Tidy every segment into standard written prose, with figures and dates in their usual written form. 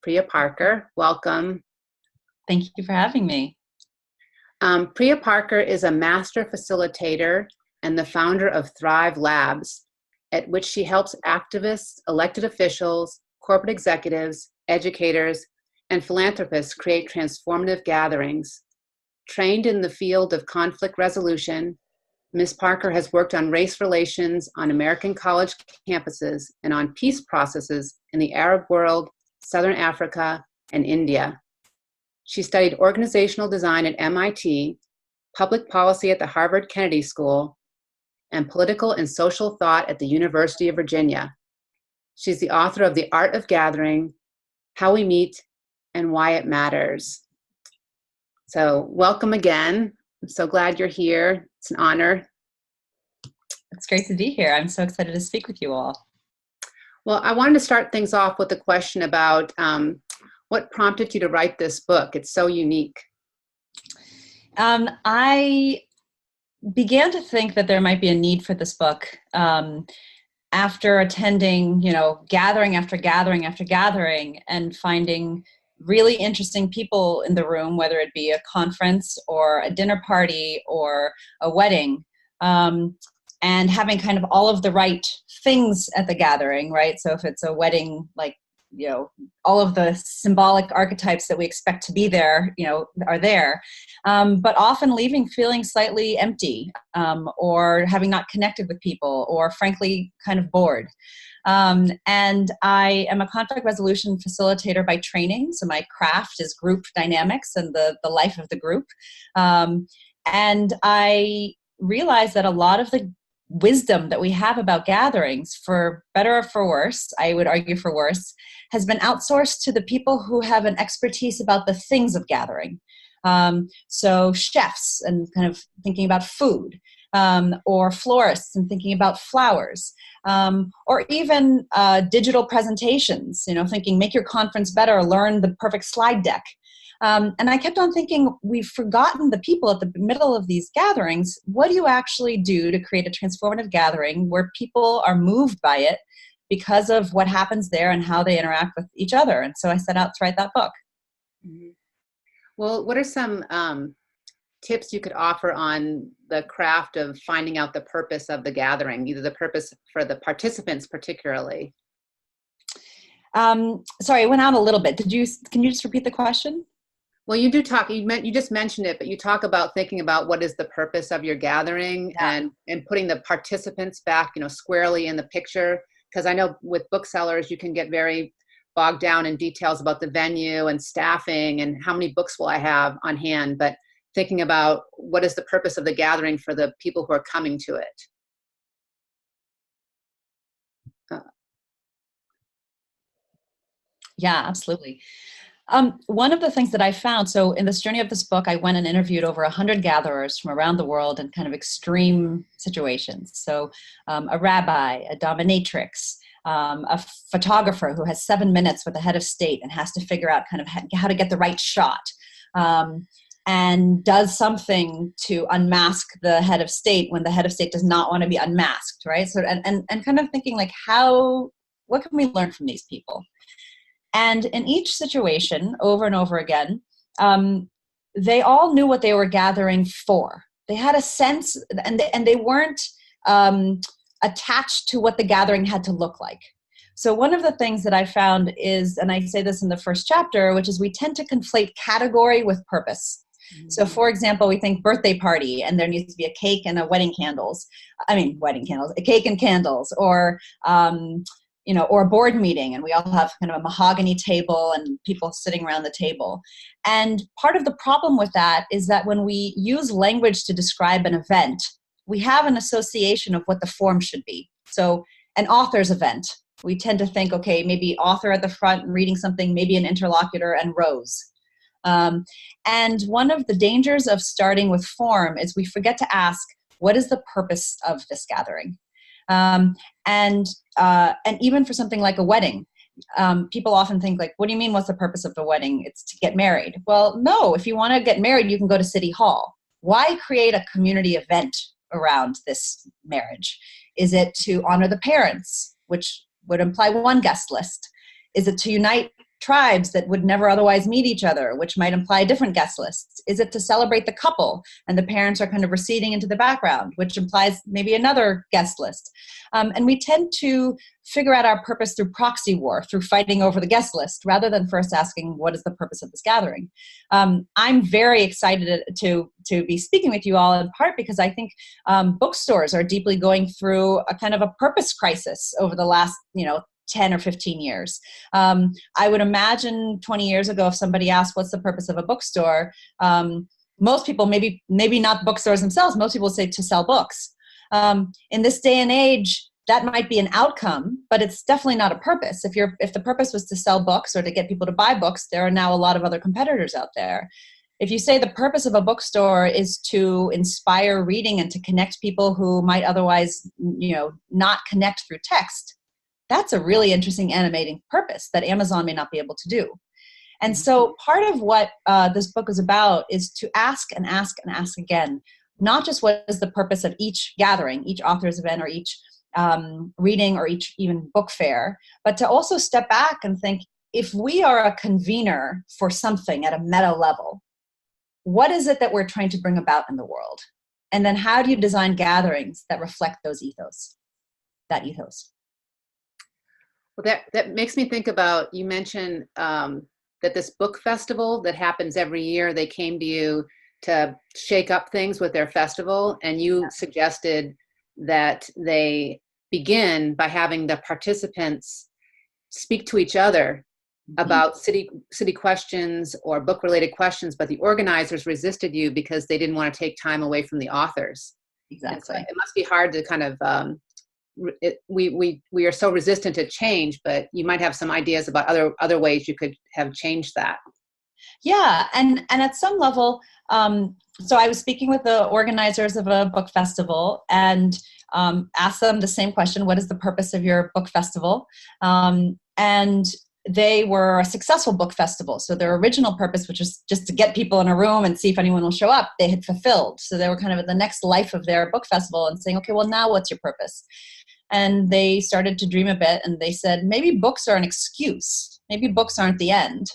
Priya Parker. Welcome. Thank you for having me. Priya Parker is a master facilitator and the founder of Thrive Labs, at which she helps activists, elected officials, corporate executives, educators, and philanthropists create transformative gatherings. Trained in the field of conflict resolution, Ms. Parker has worked on race relations on American college campuses and on peace processes in the Arab world, Southern Africa, and India. She studied organizational design at MIT, public policy at the Harvard Kennedy School, and political and social thought at the University of Virginia. She's the author of The Art of Gathering, How We Meet, and Why It Matters. So welcome again. I'm so glad you're here. It's an honor. It's great to be here. I'm so excited to speak with you all. Well, I wanted to start things off with a question about what prompted you to write this book. It's so unique. I began to think that there might be a need for this book after attending, gathering after gathering after gathering and finding really interesting people in the room, whether it be a conference or a dinner party or a wedding, and having kind of all of the right things at the gathering, right? So if it's a wedding, all of the symbolic archetypes that we expect to be there, are there, but often leaving feeling slightly empty, or having not connected with people, or frankly, kind of bored. And I am a conflict resolution facilitator by training. So my craft is group dynamics and the life of the group. And I realized that a lot of the wisdom that we have about gatherings, for better or for worse, I would argue for worse, has been outsourced to the people who have an expertise about the things of gathering. So chefs and kind of thinking about food, or florists and thinking about flowers, or even digital presentations, thinking make your conference better, learn the perfect slide deck. And I kept on thinking, we've forgotten the people at the middle of these gatherings. What do you actually do to create a transformative gathering where people are moved by it because of what happens there and how they interact with each other? And so I set out to write that book. Mm-hmm. Well, what are some tips you could offer on the craft of finding out the purpose of the gathering, either the purpose for the participants particularly? Sorry, I went out a little bit. Can you just repeat the question? Well, you do talk, you just mentioned it, but you talk about thinking about what is the purpose of your gathering, and putting the participants back, squarely in the picture. Because I know with booksellers, you can get very bogged down in details about the venue and staffing and how many books will I have on hand, but thinking about what is the purpose of the gathering for the people who are coming to it. Yeah, absolutely. One of the things that I found, so in this journey of this book, I went and interviewed over 100 gatherers from around the world in kind of extreme situations. So a rabbi, a dominatrix, a photographer who has 7 minutes with the head of state and has to figure out kind of how to get the right shot, and does something to unmask the head of state when the head of state does not want to be unmasked, right? So and kind of thinking like, what can we learn from these people? And in each situation, over and over again, they all knew what they were gathering for. They had a sense, and they weren't attached to what the gathering had to look like. So one of the things that I found is, and I say this in the first chapter, which is we tend to conflate category with purpose. Mm-hmm. So for example, we think birthday party, and there needs to be a cake and a cake and candles, or or a board meeting, and we all have kind of a mahogany table and people sitting around the table. And part of the problem with that is that when we use language to describe an event, we have an association of what the form should be. So an author's event, we tend to think, okay, maybe author at the front reading something, maybe an interlocutor and rows. And one of the dangers of starting with form is we forget to ask, what is the purpose of this gathering? And even for something like a wedding, people often think like, what do you mean, what's the purpose of the wedding? It's to get married. Well, no, if you want to get married, you can go to City Hall. Why create a community event around this marriage? Is it to honor the parents, which would imply one guest list? Is it to unite tribes that would never otherwise meet each other, which might imply different guest lists? Is it to celebrate the couple and the parents are kind of receding into the background, which implies maybe another guest list? And we tend to figure out our purpose through proxy war, through fighting over the guest list, rather than first asking, what is the purpose of this gathering? I'm very excited to be speaking with you all, in part because I think bookstores are deeply going through a kind of a purpose crisis over the last, 10 or 15 years. I would imagine 20 years ago, if somebody asked, what's the purpose of a bookstore? Most people, maybe not bookstores themselves, most people say to sell books. In this day and age, that might be an outcome, but it's definitely not a purpose. If the purpose was to sell books or to get people to buy books, there are now a lot of other competitors out there. If you say the purpose of a bookstore is to inspire reading and to connect people who might otherwise, not connect through text, that's a really interesting animating purpose that Amazon may not be able to do. And so part of what this book is about is to ask and ask and ask again, not just what is the purpose of each gathering, each author's event, or each reading, or each even book fair, but to also step back and think, if we are a convener for something at a meta level, what is it that we're trying to bring about in the world? And then how do you design gatherings that reflect that ethos? Well, that makes me think about, you mentioned that this book festival that happens every year, they came to you to shake up things with their festival, and you suggested that they begin by having the participants speak to each other about city questions or book related questions, but the organizers resisted you because they didn't want to take time away from the authors. Exactly. So it must be hard to kind of we are so resistant to change, but you might have some ideas about other ways you could have changed that. Yeah, and at some level, so I was speaking with the organizers of a book festival and asked them the same question: what is the purpose of your book festival? And they were a successful book festival. So their original purpose, which was just to get people in a room and see if anyone will show up, they had fulfilled. So they were kind of at the next life of their book festival and saying, okay, well, now what's your purpose? And they started to dream a bit, and they said, maybe books are an excuse. Maybe books aren't the end.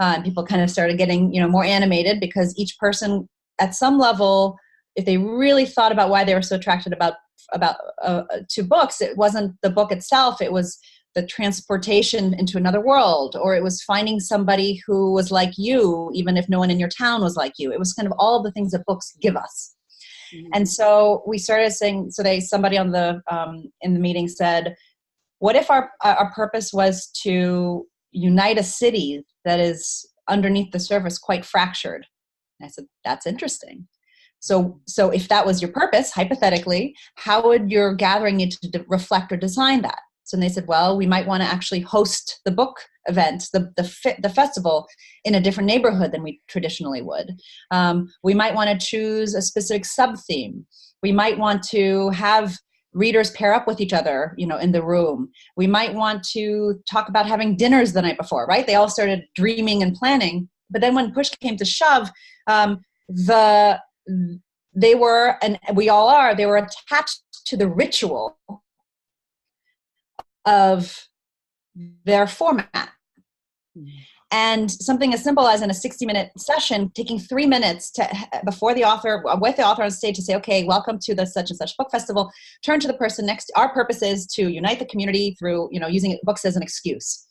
And people kind of started getting, more animated, because each person at some level, if they really thought about why they were so attracted to books, it wasn't the book itself. It was the transportation into another world, or it was finding somebody who was like you, even if no one in your town was like you. It was kind of all the things that books give us. And so we started saying, somebody on the in the meeting said, what if our purpose was to unite a city that is underneath the surface quite fractured? And I said, that's interesting. So if that was your purpose, hypothetically, how would your gathering need to reflect or design that? So they said, well, we might want to actually host the book event, the festival, in a different neighborhood than we traditionally would. We might want to choose a specific sub-theme. We might want to have readers pair up with each other, in the room. We might want to talk about having dinners the night before, right? They all started dreaming and planning. But then when push came to shove, they were, and we all are, they were attached to the ritual of their format. And something as simple as in a 60-minute session, taking 3 minutes with the author on stage, to say, okay, welcome to the such and such book festival. Turn to the person next. Our purpose is to unite the community through, using books as an excuse.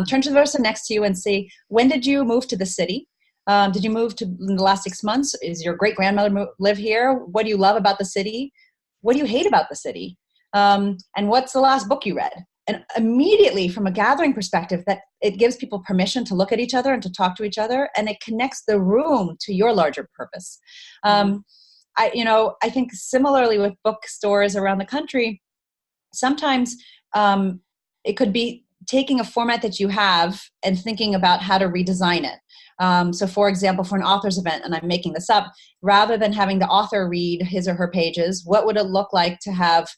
Turn to the person next to you and say, when did you move to the city? Did you move in the last 6 months? Is your great grandmother live here? What do you love about the city? What do you hate about the city? And what's the last book you read? And immediately, from a gathering perspective, that it gives people permission to look at each other and to talk to each other, and it connects the room to your larger purpose. I think similarly with bookstores around the country, sometimes it could be taking a format that you have and thinking about how to redesign it. So for example, for an author's event, and I'm making this up, rather than having the author read his or her pages, what would it look like to have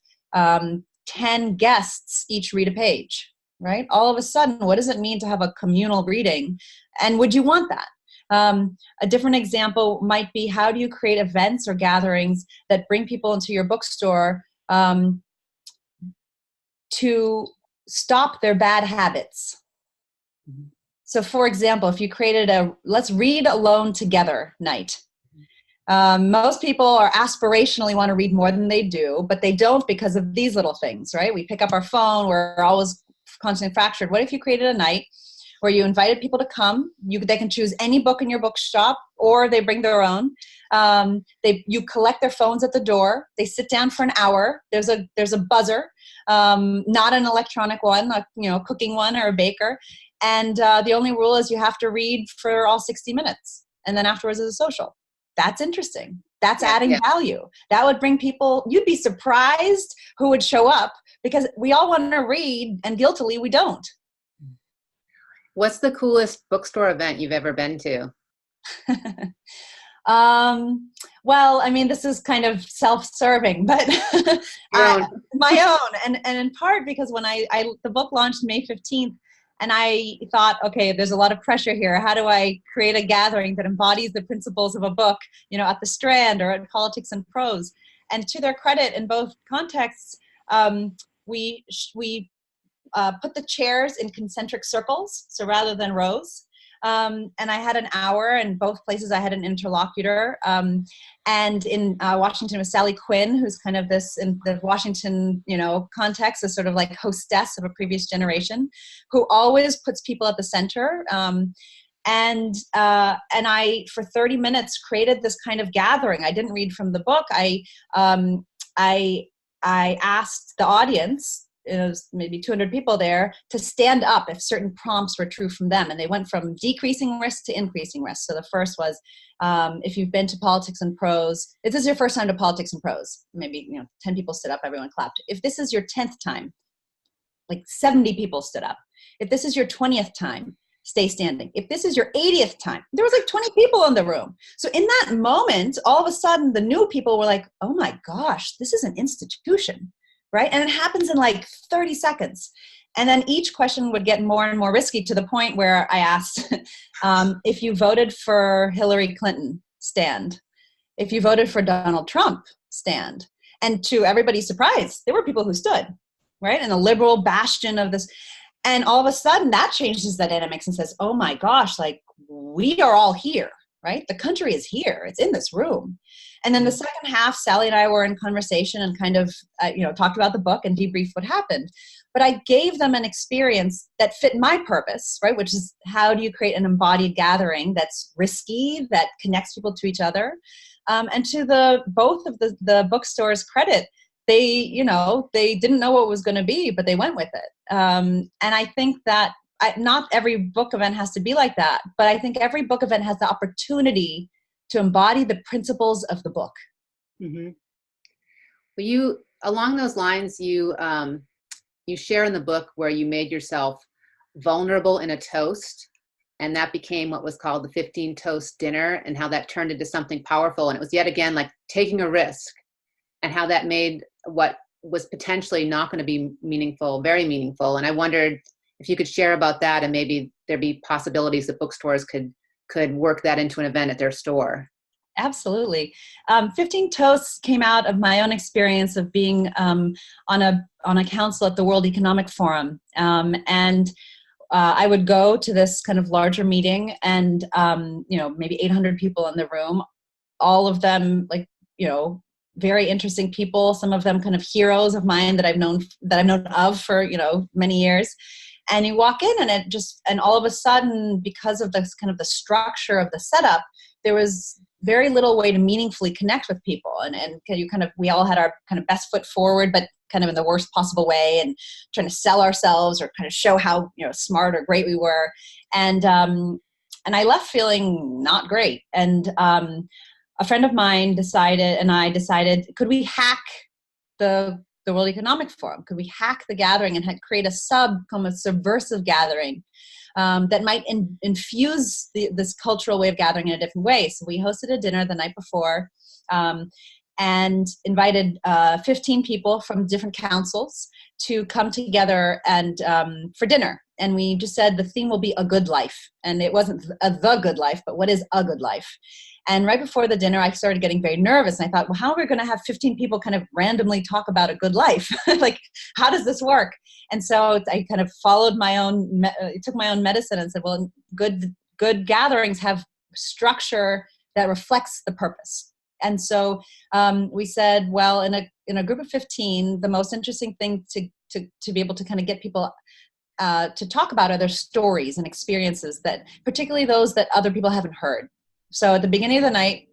10 guests each read a page, right? All of a sudden, what does it mean to have a communal reading? And would you want that? A different example might be, how do you create events or gatherings that bring people into your bookstore to stop their bad habits? So for example, if you created a let's read alone together night, most people are aspirationally want to read more than they do, but they don't because of these little things, right? We pick up our phone, we're always constantly fractured. What if you created a night where you invited people to come? They can choose any book in your bookshop, or they bring their own. You collect their phones at the door. They sit down for an hour. There's a buzzer, not an electronic one, cooking one or a baker. And the only rule is you have to read for all 60 minutes. And then afterwards is a social. That's interesting. That's adding value. That would bring people, you'd be surprised who would show up, because we all want to read and guiltily we don't. What's the coolest bookstore event you've ever been to? Well, I mean, this is kind of self-serving, but my own. And in part because when the book launched May 15th, and I thought, okay, there's a lot of pressure here. How do I create a gathering that embodies the principles of a book, at the Strand or at Politics and Prose? And to their credit, in both contexts, we put the chairs in concentric circles, so rather than rows. And I had an hour. In both places, I had an interlocutor. And in Washington was Sally Quinn, who's kind of this, in the Washington, context, a sort of like hostess of a previous generation, who always puts people at the center. And I, for 30 minutes, created this kind of gathering. I didn't read from the book. I asked the audience, maybe 200 people there, to stand up if certain prompts were true from them. And they went from decreasing risk to increasing risk. So the first was, if you've been to Politics and Prose, if this is your first time to Politics and Prose, maybe 10 people stood up, everyone clapped. If this is your 10th time, like 70 people stood up. If this is your 20th time, stay standing. If this is your 80th time, there was like 20 people in the room. So in that moment, all of a sudden, the new people were like, oh my gosh, this is an institution. Right? And it happens in like 30 seconds. And then each question would get more and more risky, to the point where I asked, if you voted for Hillary Clinton, stand. If you voted for Donald Trump, stand. And to everybody's surprise, there were people who stood, right? And a liberal bastion of this. And all of a sudden that changes the dynamics and says, oh my gosh, like we are all here, right? The country is here. It's in this room. And then the second half, Sally and I were in conversation and kind of, talked about the book and debriefed what happened. But I gave them an experience that fit my purpose, right? Which is, how do you create an embodied gathering that's risky, that connects people to each other? And to both of the bookstore's credit, they didn't know what it was going to be, but they went with it. And I think that not every book event has to be like that, but I think every book event has the opportunity to embody the principles of the book. Mm-hmm. Well, along those lines, you share in the book where you made yourself vulnerable in a toast, and that became what was called the 15 toast dinner, and how that turned into something powerful. And it was yet again like taking a risk, and how that made what was potentially not going to be meaningful very meaningful. And I wondered if you could share about that, and maybe there'd be possibilities that bookstores could work that into an event at their store. Absolutely. 15 Toasts came out of my own experience of being on a council at the World Economic Forum. And I would go to this kind of larger meeting, and, maybe 800 people in the room, all of them very interesting people, some of them kind of heroes of mine that I've known of for, many years. And you walk in, and all of a sudden, because of this kind of the structure of the setup, there was very little way to meaningfully connect with people. And we all had our kind of best foot forward, but kind of in the worst possible way, and trying to sell ourselves or kind of show how, smart or great we were. And I left feeling not great. And a friend of mine decided, could we hack the World Economic Forum? Could we hack the gathering and create a subversive gathering that might infuse this cultural way of gathering in a different way? So we hosted a dinner the night before, and invited 15 people from different councils to come together and for dinner. And we just said the theme will be a good life. And it wasn't the good life, but what is a good life? And right before the dinner, I started getting very nervous. And I thought, well, how are we going to have 15 people kind of randomly talk about a good life? Like, how does this work? And so I kind of followed took my own medicine and said, well, good gatherings have structure that reflects the purpose. And so we said, well, in a group of 15, the most interesting thing to be able to kind of get people to talk about are their stories and experiences, that particularly those that other people haven't heard. So at the beginning of the night,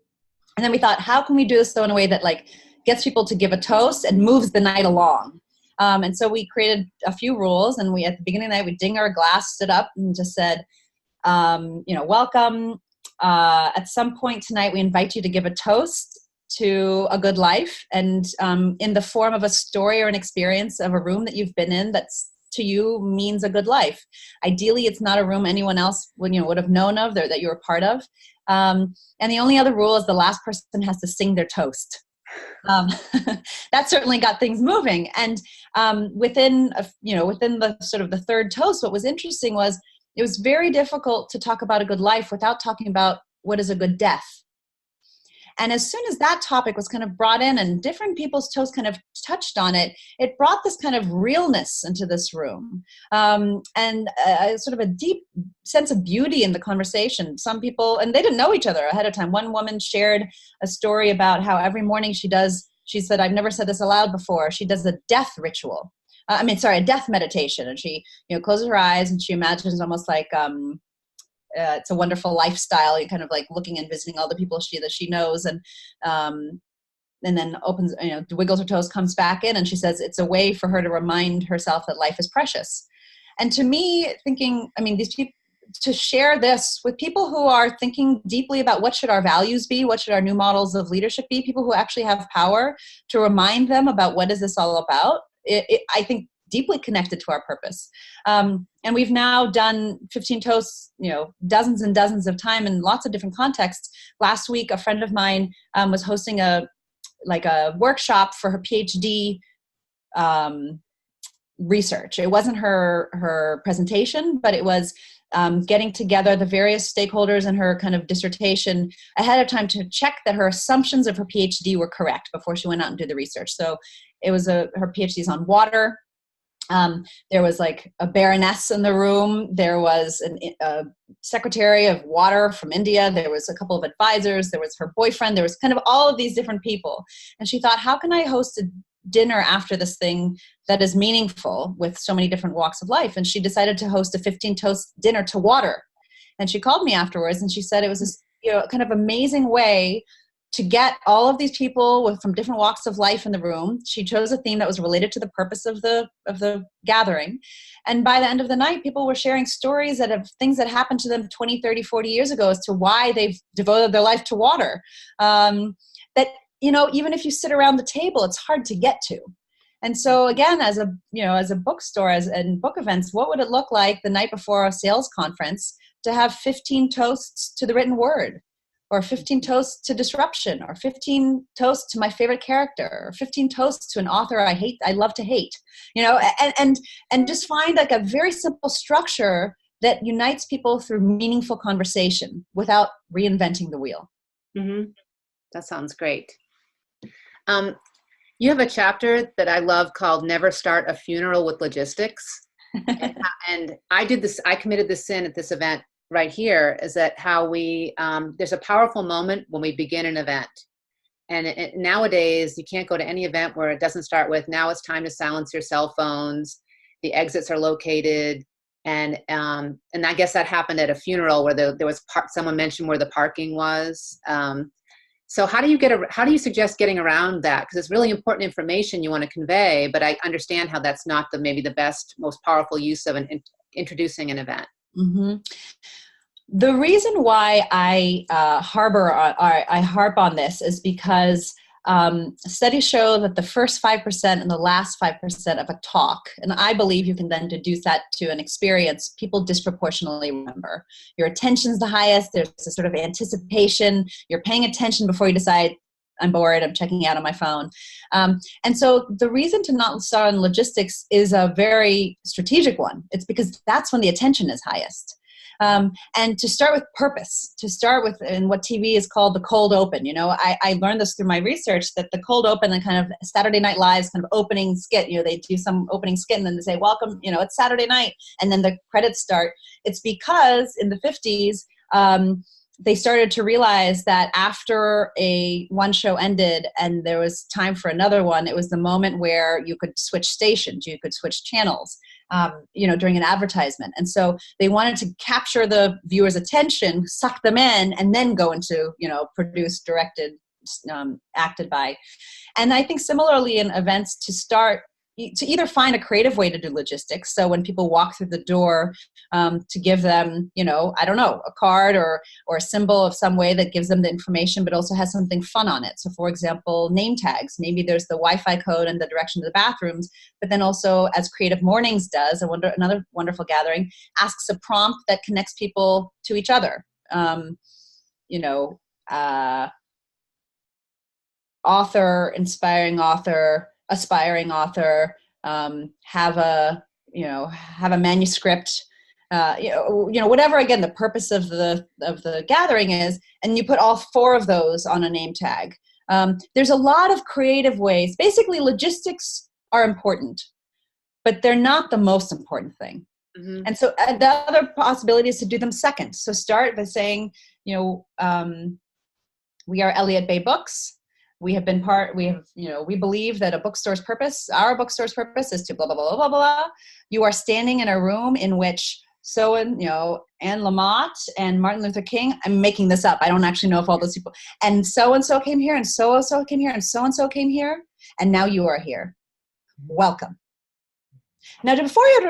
and then we thought, how can we do this though in a way that like gets people to give a toast and moves the night along? And so we created a few rules, and at the beginning of the night, we ding our glass, stood up and just said, welcome. At some point tonight, we invite you to give a toast to a good life, and in the form of a story or an experience of a room that you've been in that's to you means a good life. Ideally, it's not a room anyone else would have known of, that you were part of. And the only other rule is the last person has to sing their toast. That certainly got things moving. And within the sort of the third toast, what was interesting was it was very difficult to talk about a good life without talking about what is a good death. And as soon as that topic was kind of brought in and different people's toasts kind of touched on it, it brought this kind of realness into this room, and sort of a deep sense of beauty in the conversation. Some people, and they didn't know each other ahead of time. One woman shared a story about how every morning she said, I've never said this aloud before, she does a death ritual. A death meditation. And she, closes her eyes and she imagines almost like, it's a wonderful lifestyle. You're kind of like looking and visiting all the people that she knows, and then opens, wiggles her toes, comes back in, and she says it's a way for her to remind herself that life is precious. And to me, thinking, these people, to share this with people who are thinking deeply about what should our values be, what should our new models of leadership be, people who actually have power, to remind them about what is this all about, I think deeply connected to our purpose. And we've now done 15 toasts, dozens and dozens of time in lots of different contexts. Last week, a friend of mine was hosting a workshop for her PhD research. It wasn't her presentation, but it was getting together the various stakeholders in her kind of dissertation ahead of time to check that her assumptions of her PhD were correct before she went out and did the research. So it was her PhD is on water. There was like a baroness in the room. There was a secretary of water from India. There was a couple of advisors. There was her boyfriend. There was kind of all of these different people. And she thought, how can I host a dinner after this thing that is meaningful with so many different walks of life? And she decided to host a 15 toast dinner to water. And she called me afterwards and she said it was this, kind of amazing way to get all of these people from different walks of life in the room. She chose a theme that was related to the purpose of the gathering. And by the end of the night, people were sharing stories of things that happened to them 20, 30, 40 years ago as to why they've devoted their life to water. That, even if you sit around the table, it's hard to get to. And so again, as a bookstore, and book events, what would it look like the night before a sales conference to have 15 toasts to the written word, or 15 toasts to disruption, or 15 toasts to my favorite character, or 15 toasts to an author I love to hate, and just find like a very simple structure that unites people through meaningful conversation without reinventing the wheel. Mm-hmm. That sounds great. You have a chapter that I love called Never Start a Funeral with Logistics. And I committed this sin at this event right here, is that how we, there's a powerful moment when we begin an event. And nowadays, you can't go to any event where it doesn't start with, now it's time to silence your cell phones. The exits are located. And I guess that happened at a funeral where there was someone mentioned where the parking was. So how do you suggest getting around that? Because it's really important information you want to convey, but I understand how that's not maybe the best, most powerful use of introducing an event. Mm-hmm. The reason why I harp on this is because studies show that the first 5% and the last 5% of a talk, and I believe you can then deduce that to an experience, people disproportionately remember. Your attention's the highest. There's a sort of anticipation. You're paying attention before you decide, I'm bored, I'm checking out on my phone. And so the reason to not start on logistics is a very strategic one. It's because that's when the attention is highest. And to start with purpose, to start with in what TV is called the cold open. I learned this through my research, that the cold open and kind of Saturday Night Live's kind of opening skit, they do some opening skit and then they say, welcome, it's Saturday night. And then the credits start. It's because in the 50s, they started to realize that after one show ended and there was time for another one, it was the moment where you could switch stations, you could switch channels, during an advertisement. And so they wanted to capture the viewer's attention, suck them in, and then go into, produced, directed, acted by. And I think similarly in events, to either find a creative way to do logistics. So when people walk through the door, to give them, a card or a symbol of some way that gives them the information, but also has something fun on it. So for example, name tags, maybe there's the Wi-Fi code and the direction to the bathrooms, but then also, as Creative Mornings does, another wonderful gathering, asks a prompt that connects people to each other. Author, inspiring author, aspiring author, have a manuscript, whatever, again, the purpose of the gathering is, and you put all 4 of those on a name tag. There's a lot of creative ways. Basically, logistics are important, but they're not the most important thing. Mm-hmm. And so the other possibility is to do them second. So start by saying, we are Elliott Bay Books. We believe that our bookstore's purpose is to blah, blah, blah, blah, blah. You are standing in a room in which Anne Lamott and Martin Luther King, I'm making this up, I don't actually know if all those people, and so-and-so came here, and so-and-so came here, and so-and-so came here, and now you are here. Welcome. Now, before you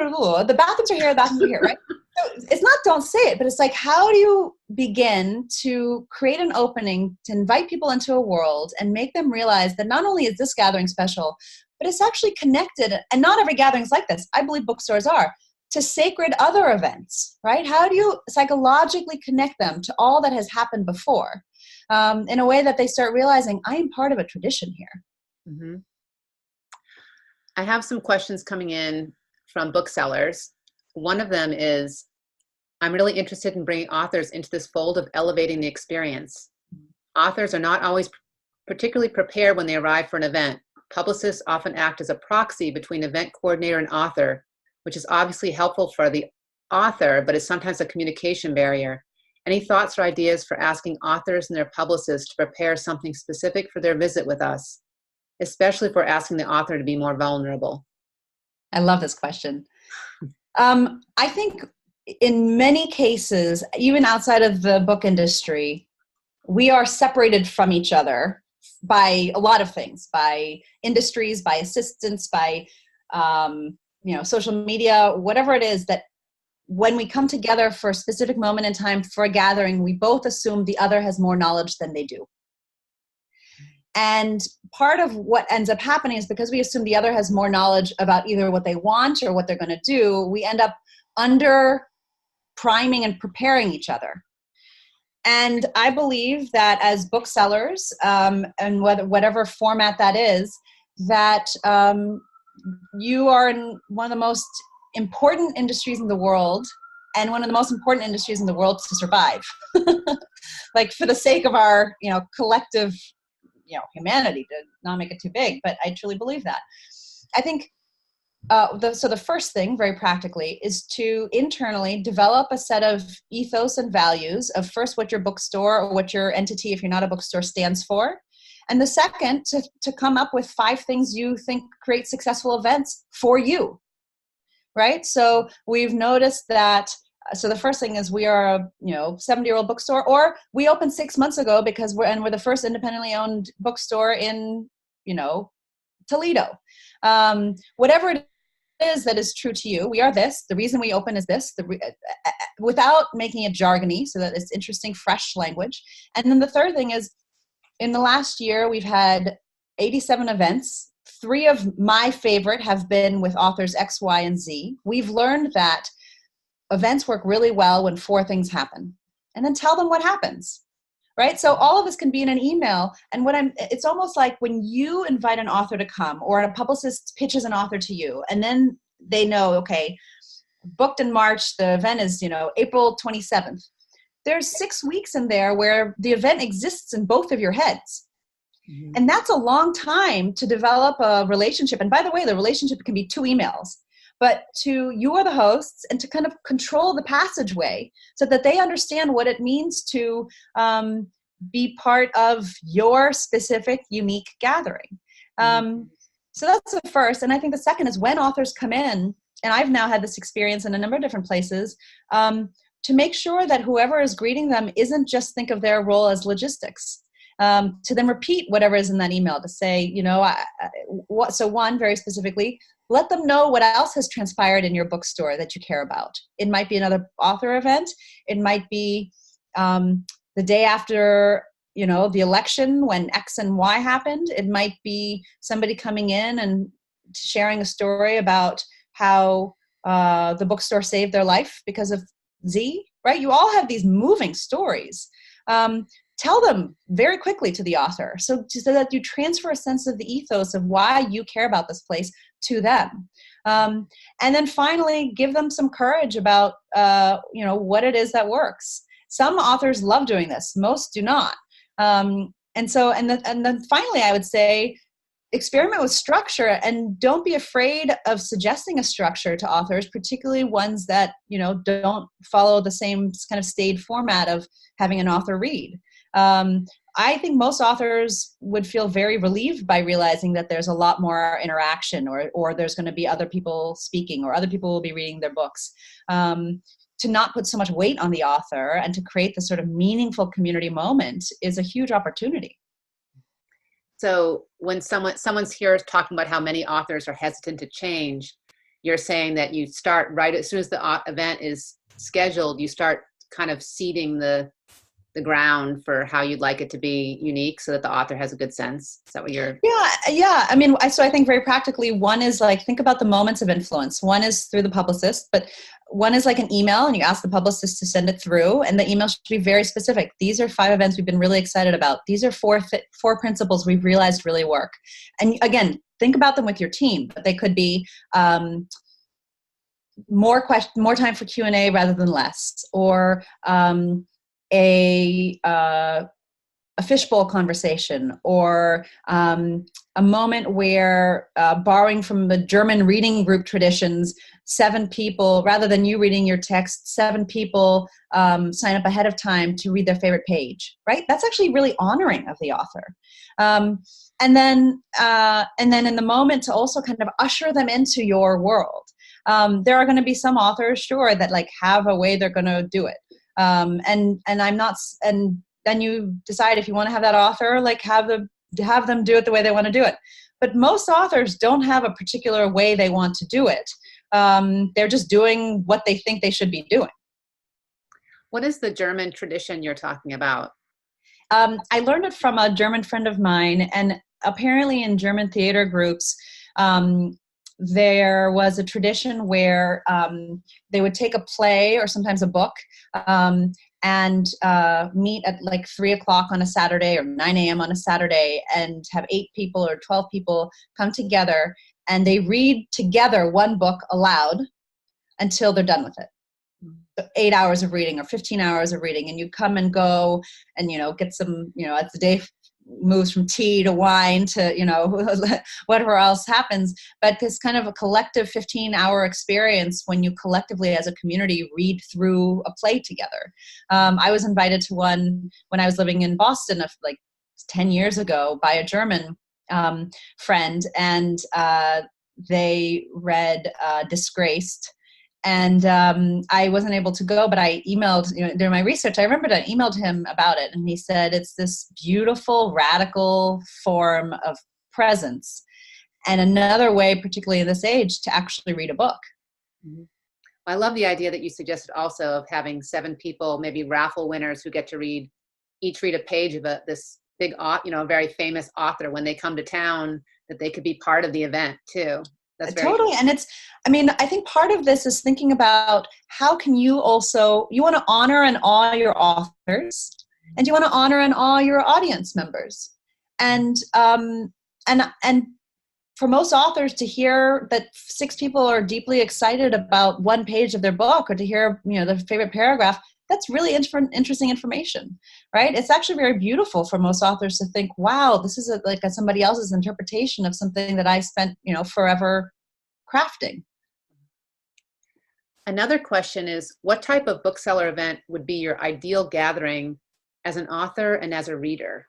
the bathrooms are here, the bathrooms are here, right? So it's not don't say it, but it's like, how do you begin to create an opening to invite people into a world and make them realize that not only is this gathering special, but it's actually connected, and not every gathering is like this, I believe bookstores are, to sacred other events, right? How do you psychologically connect them to all that has happened before, in a way that they start realizing, I am part of a tradition here? Mm-hmm. I have some questions coming in from booksellers. One of them is, I'm really interested in bringing authors into this fold of elevating the experience. Authors are not always particularly prepared when they arrive for an event. Publicists often act as a proxy between event coordinator and author, which is obviously helpful for the author, but is sometimes a communication barrier. Any thoughts or ideas for asking authors and their publicists to prepare something specific for their visit with us, especially if we're asking the author to be more vulnerable? I love this question. I think in many cases, even outside of the book industry, we are separated from each other by a lot of things, by industries, by assistants, by social media, whatever it is, that when we come together for a specific moment in time for a gathering, we both assume the other has more knowledge than they do. And part of what ends up happening is, because we assume the other has more knowledge about either what they want or what they're going to do, we end up under priming and preparing each other. And I believe that as booksellers, and whatever format that is, that you are in one of the most important industries in the world, and one of the most important industries in the world to survive. Like, for the sake of our, collective, humanity, to not make it too big, but I truly believe that. I think the first thing, very practically, is to internally develop a set of ethos and values of, first, what your bookstore or what your entity, if you're not a bookstore, stands for. And the second, to come up with 5 things you think create successful events for you, right? So we've noticed that. So the first thing is, we are a 70-year-old bookstore, or we opened 6 months ago because we're the first independently owned bookstore in Toledo. Whatever it is that is true to you, we are this. The reason we open is this. Without making it jargony, so that it's interesting, fresh language. And then the third thing is, in the last year, we've had 87 events. 3 of my favorite have been with authors X, Y, and Z. We've learned that events work really well when 4 things happen. And then tell them what happens, right? So all of this can be in an email. And it's almost like when you invite an author to come, or a publicist pitches an author to you, and then they know, okay, booked in March, the event is, April 27th. There's 6 weeks in there where the event exists in both of your heads. Mm-hmm. And that's a long time to develop a relationship. And by the way, the relationship can be 2 emails, but you are the hosts, and to kind of control the passageway so that they understand what it means to be part of your specific, unique gathering. So that's the first. And I think the second is when authors come in, and I've now had this experience in a number of different places, to make sure that whoever is greeting them isn't just think of their role as logistics. To then repeat whatever is in that email, to say, so one, very specifically, let them know what else has transpired in your bookstore that you care about. It might be another author event. It might be the day after, the election when X and Y happened. It might be somebody coming in and sharing a story about how the bookstore saved their life because of Z, right? You all have these moving stories. Tell them very quickly to the author so that you transfer a sense of the ethos of why you care about this place to them. And then finally, give them some courage about, what it is that works. Some authors love doing this. Most do not. And then finally, I would say, experiment with structure, and don't be afraid of suggesting a structure to authors, particularly ones that, don't follow the same kind of staid format of having an author read. I think most authors would feel very relieved by realizing that there's a lot more interaction, or there's going to be other people speaking, or other people will be reading their books. To not put so much weight on the author and to create this sort of meaningful community moment is a huge opportunity. So when someone's here talking about how many authors are hesitant to change, you're saying that you start right as soon as the event is scheduled, you start kind of seeding the ground for how you'd like it to be unique so that the author has a good sense. Is that what you're? Yeah. I mean, so I think very practically, one is like, think about the moments of influence. One is through the publicist, but one is like an email, and you ask the publicist to send it through, and the email should be very specific. These are 5 events we've been really excited about. These are 4 principles we've realized really work. And again, think about them with your team, but they could be, more time for Q&A rather than less, or, a fishbowl conversation, or a moment where, borrowing from the German reading group traditions, 7 people, rather than you reading your text, 7 people sign up ahead of time to read their favorite page, right? That's actually really honoring of the author. And then in the moment to also kind of usher them into your world. There are going to be some authors, sure, that like have a way they're going to do it. And then you decide if you want to have that author, like have them do it the way they want to do it. But most authors don't have a particular way they want to do it. They're just doing what they think they should be doing. What is the German tradition you're talking about? I learned it from a German friend of mine, and apparently in German theater groups, there was a tradition where they would take a play or sometimes a book and meet at like 3:00 on a Saturday or 9 a.m. on a Saturday, and have 8 people or 12 people come together, and they read together one book aloud until they're done with it. 8 hours of reading or 15 hours of reading, and you come and go and, get some, as the day moves from tea to wine to, whatever else happens. But this kind of a collective 15-hour experience when you collectively as a community read through a play together. I was invited to one when I was living in Boston like 10 years ago by a German friend, and they read Disgraced. And I wasn't able to go, but I emailed, during my research, I remembered I emailed him about it. And he said, it's this beautiful, radical form of presence. And another way, particularly in this age, to actually read a book. Mm-hmm. I love the idea that you suggested also of having 7 people, maybe raffle winners, who get to each read a page of this big, very famous author when they come to town, that they could be part of the event too. That's totally. And I think part of this is thinking about how can you want to honor and awe your authors, and you want to honor and awe your audience members. And for most authors to hear that 6 people are deeply excited about one page of their book, or to hear, their favorite paragraph, that's really interesting information, right? It's actually very beautiful for most authors to think, wow, this is somebody else's interpretation of something that I spent, forever crafting. Another question is, what type of bookseller event would be your ideal gathering as an author and as a reader?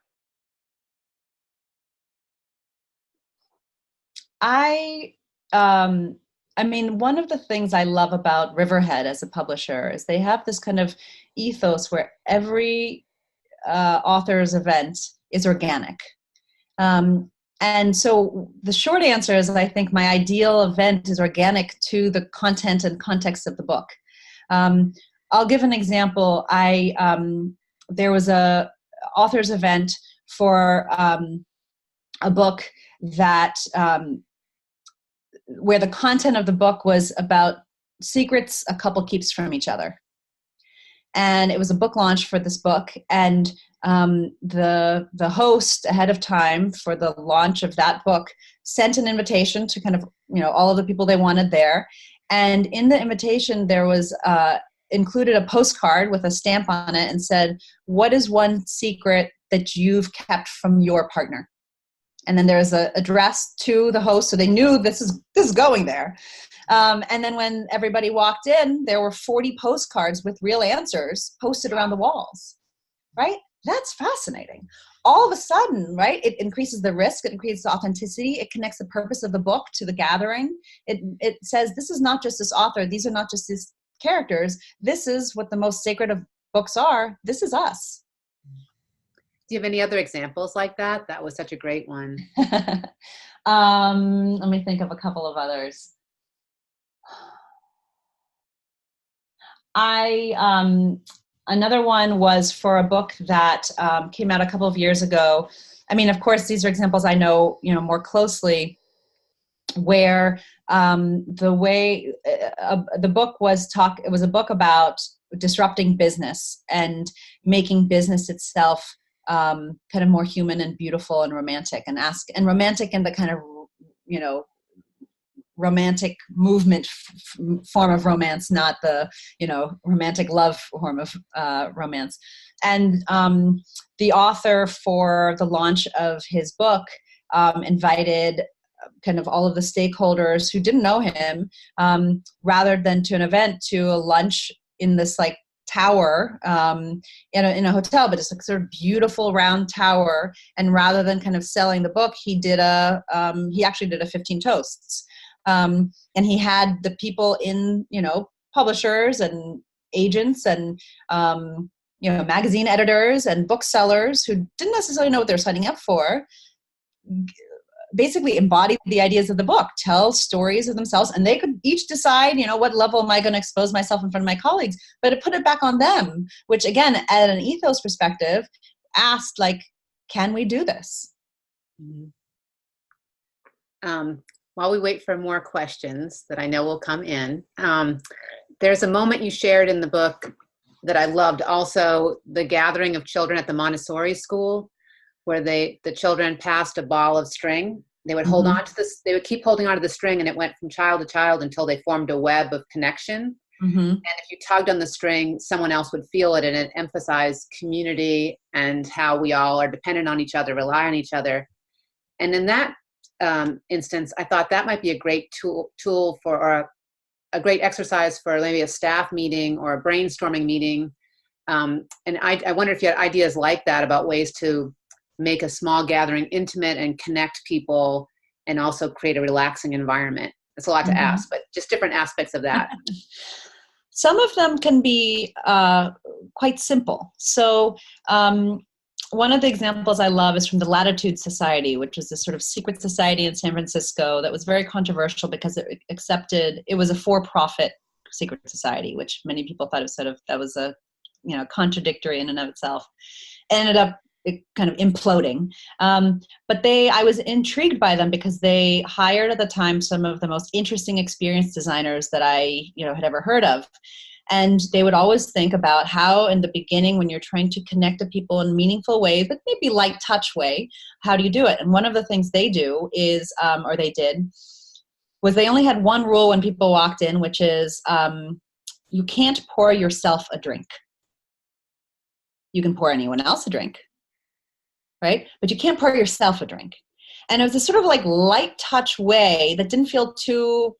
One of the things I love about Riverhead as a publisher is they have this kind of ethos where every author's event is organic. And so the short answer is, I think my ideal event is organic to the content and context of the book. I'll give an example. There was a author's event for a book that where the content of the book was about secrets a couple keeps from each other. And it was a book launch for this book, and the host ahead of time for the launch of that book sent an invitation to kind of, all of the people they wanted there. And in the invitation, there was included a postcard with a stamp on it and said, "What is one secret that you've kept from your partner?" And then there's an address to the host, so they knew this is going there. And then when everybody walked in, there were 40 postcards with real answers posted around the walls, right? That's fascinating. All of a sudden, right, it increases the risk, it increases the authenticity, it connects the purpose of the book to the gathering. It says, this is not just this author, these are not just these characters, this is what the most sacred of books are, this is us. Do you have any other examples like that? That was such a great one. Let me think of a couple of others. Another one was for a book that came out a couple of years ago. I mean, of course, these are examples I know, more closely, where the way the book was it was a book about disrupting business and making business itself kind of more human and beautiful and romantic, and romantic in the kind of, romantic movement form of romance, not the, romantic love form of romance. And the author, for the launch of his book, invited kind of all of the stakeholders who didn't know him, rather than to an event, to a lunch in this tower in a hotel, but it's sort of beautiful round tower. And rather than kind of selling the book, he actually did a 15 toasts. And he had the people in, publishers and agents and, magazine editors and booksellers who didn't necessarily know what they're signing up for, basically embody the ideas of the book, tell stories of themselves, and they could each decide, what level am I going to expose myself in front of my colleagues, but it put it back on them, which again, at an ethos perspective, asked can we do this? While we wait for more questions that I know will come in, there's a moment you shared in the book that I loved, also the gathering of children at the Montessori school, where the children passed a ball of string. They would hold on to this, they would keep holding on to the string, and it went from child to child until they formed a web of connection. And if you tugged on the string, someone else would feel it, and it emphasized community and how we all are dependent on each other, rely on each other. And in that instance, I thought that might be a great tool for, or a great exercise for maybe a staff meeting or a brainstorming meeting. And I wonder if you had ideas like that about ways to make a small gathering intimate and connect people, and also create a relaxing environment. It's a lot to ask, but just different aspects of that. Some of them can be quite simple. So one of the examples I love is from the Latitude Society, which is this sort of secret society in San Francisco that was very controversial because it was a for-profit secret society, which many people thought that was a, contradictory in and of itself. It ended up kind of imploding. But I was intrigued by them because they hired at the time some of the most interesting experienced designers that I, had ever heard of. And they would always think about how in the beginning, when you're trying to connect to people in meaningful ways, but maybe light touch way, how do you do it? And one of the things they do is, or they did, was they only had one rule when people walked in, which is you can't pour yourself a drink. You can pour anyone else a drink, right? But you can't pour yourself a drink. And it was a sort of like light touch way that didn't feel too,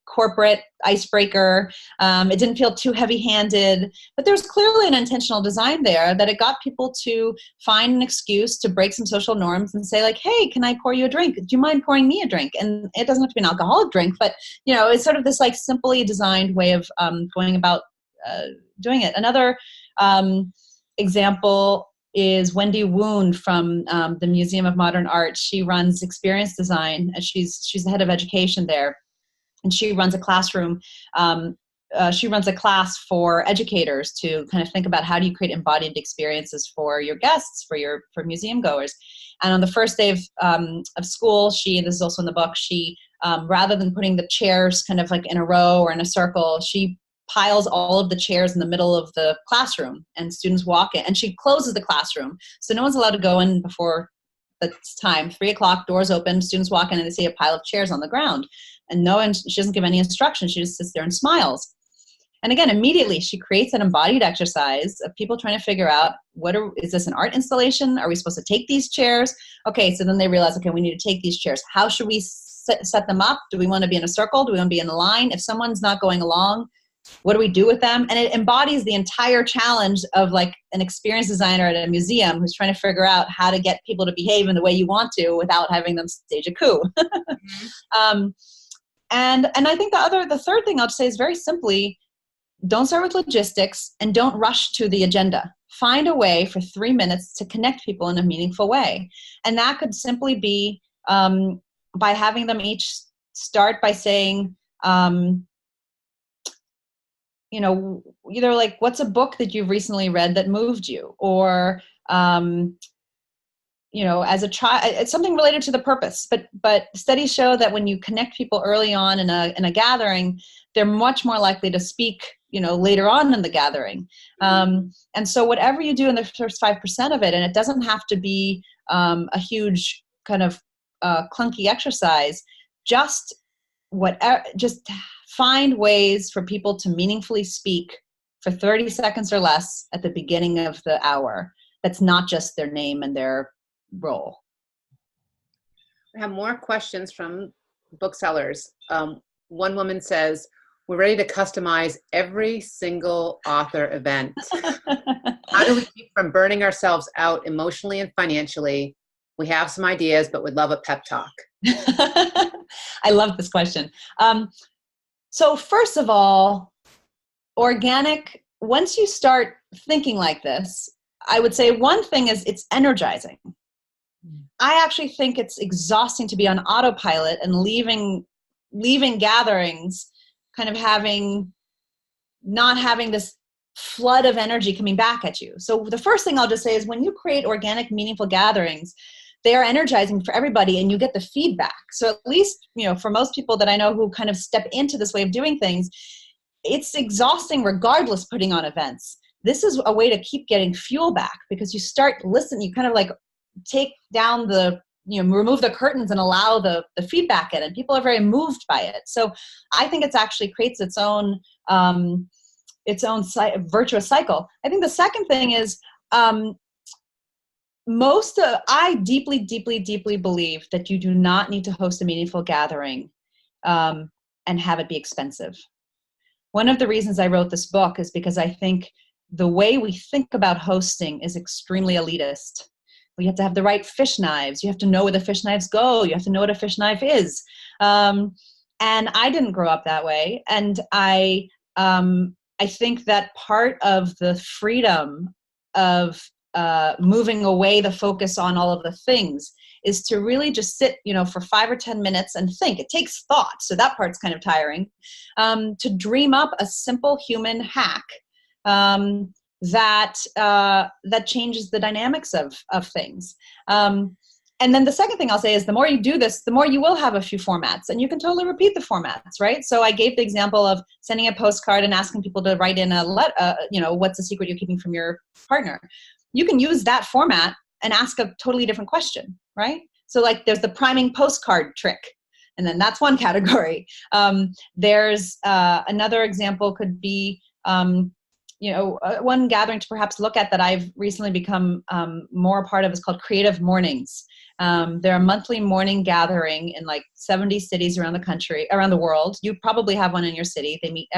corporate icebreaker. It didn't feel too heavy-handed, but there was clearly an intentional design there that it got people to find an excuse to break some social norms and say like, hey, can I pour you a drink? Do you mind pouring me a drink? And it doesn't have to be an alcoholic drink, but it's sort of this like simply designed way of going about doing it. Another example is Wendy Woon from the Museum of Modern Art. She runs experience design, and she's the head of education there. And she runs a classroom. She runs a class for educators to kind of think about how do you create embodied experiences for your guests, for museum goers. And on the first day of school, this is also in the book, she rather than putting the chairs kind of like in a row or in a circle, she piles all of the chairs in the middle of the classroom, and students walk in, and she closes the classroom. So no one's allowed to go in before it's time. 3:00, doors open, students walk in and they see a pile of chairs on the ground. And she doesn't give any instruction. She just sits there and smiles. And again, immediately she creates an embodied exercise of people trying to figure out, is this an art installation? Are we supposed to take these chairs? Okay, so then they realize, okay, we need to take these chairs. How should we set them up? Do we want to be in a circle? Do we want to be in a line? If someone's not going along, what do we do with them? And it embodies the entire challenge of like an experience designer at a museum who's trying to figure out how to get people to behave in the way you want to without having them stage a coup. Mm-hmm. And I think the third thing I'll say is very simply, don't start with logistics and don't rush to the agenda. Find a way for 3 minutes to connect people in a meaningful way. And that could simply be by having them each start by saying, either like, what's a book that you've recently read that moved you? Or, as a child, it's something related to the purpose. But studies show that when you connect people early on in a gathering, they're much more likely to speak, later on in the gathering. And so whatever you do in the first 5% of it, and it doesn't have to be a huge kind of clunky exercise, just find ways for people to meaningfully speak for 30 seconds or less at the beginning of the hour. That's not just their name and their role. I have more questions from booksellers. One woman says, we're ready to customize every single author event. How do we keep from burning ourselves out emotionally and financially? We have some ideas, but would love a pep talk. I love this question. So first of all, organic, once you start thinking like this, I would say one thing is it's energizing. I actually think it's exhausting to be on autopilot and leaving gatherings kind of not having this flood of energy coming back at you. So the first thing I'll just say is when you create organic, meaningful gatherings, they are energizing for everybody and you get the feedback. So at least, for most people that I know who kind of step into this way of doing things, it's exhausting regardless putting on events. This is a way to keep getting fuel back because you start listening, you kind of like take down remove the curtains and allow the feedback in, and people are very moved by it. So I think it's actually creates its own virtuous cycle. I think the second thing is, I deeply, deeply, deeply believe that you do not need to host a meaningful gathering and have it be expensive. One of the reasons I wrote this book is because I think the way we think about hosting is extremely elitist. You have to have the right fish knives. You have to know where the fish knives go. You have to know what a fish knife is. And I didn't grow up that way. And I think that part of the freedom of moving away the focus on all of the things is to really just sit, for 5 or 10 minutes and think. It takes thought, so that part's kind of tiring. To dream up a simple human hack that changes the dynamics of things. And then the second thing I'll say is the more you do this, the more you will have a few formats, and you can totally repeat the formats, right? So I gave the example of sending a postcard and asking people to write in what's the secret you're keeping from your partner. You can use that format and ask a totally different question, right? So like there's the priming postcard trick, and then that's one category. There's another example could be, one gathering to perhaps look at that I've recently become more a part of is called Creative Mornings. They're a monthly morning gathering in like 70 cities around the world. You probably have one in your city. They meet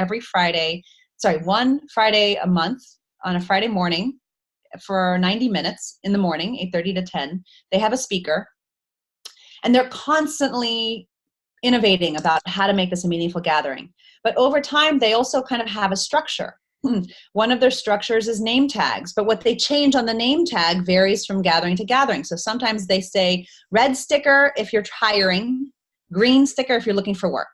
one Friday a month on a Friday morning for 90 minutes in the morning, 8:30 to 10. They have a speaker, and they're constantly innovating about how to make this a meaningful gathering. But over time, they also kind of have a structure. One of their structures is name tags, but what they change on the name tag varies from gathering to gathering. So sometimes they say red sticker if you're hiring, green sticker if you're looking for work.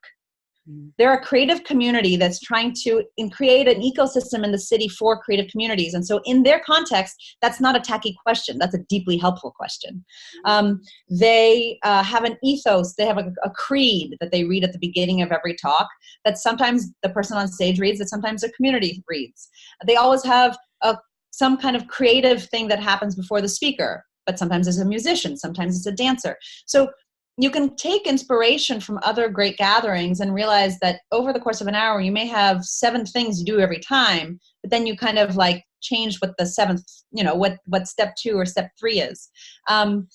They're a creative community that's trying to create an ecosystem in the city for creative communities. And so in their context, that's not a tacky question. That's a deeply helpful question. They have an ethos. They have a creed that they read at the beginning of every talk that sometimes the person on stage reads, that sometimes the community reads. They always have some kind of creative thing that happens before the speaker, but sometimes it's a musician, sometimes it's a dancer. So you can take inspiration from other great gatherings and realize that over the course of an hour, you may have 7 things you do every time, but then you kind of like change what the 7th, what step 2 or step 3 is. And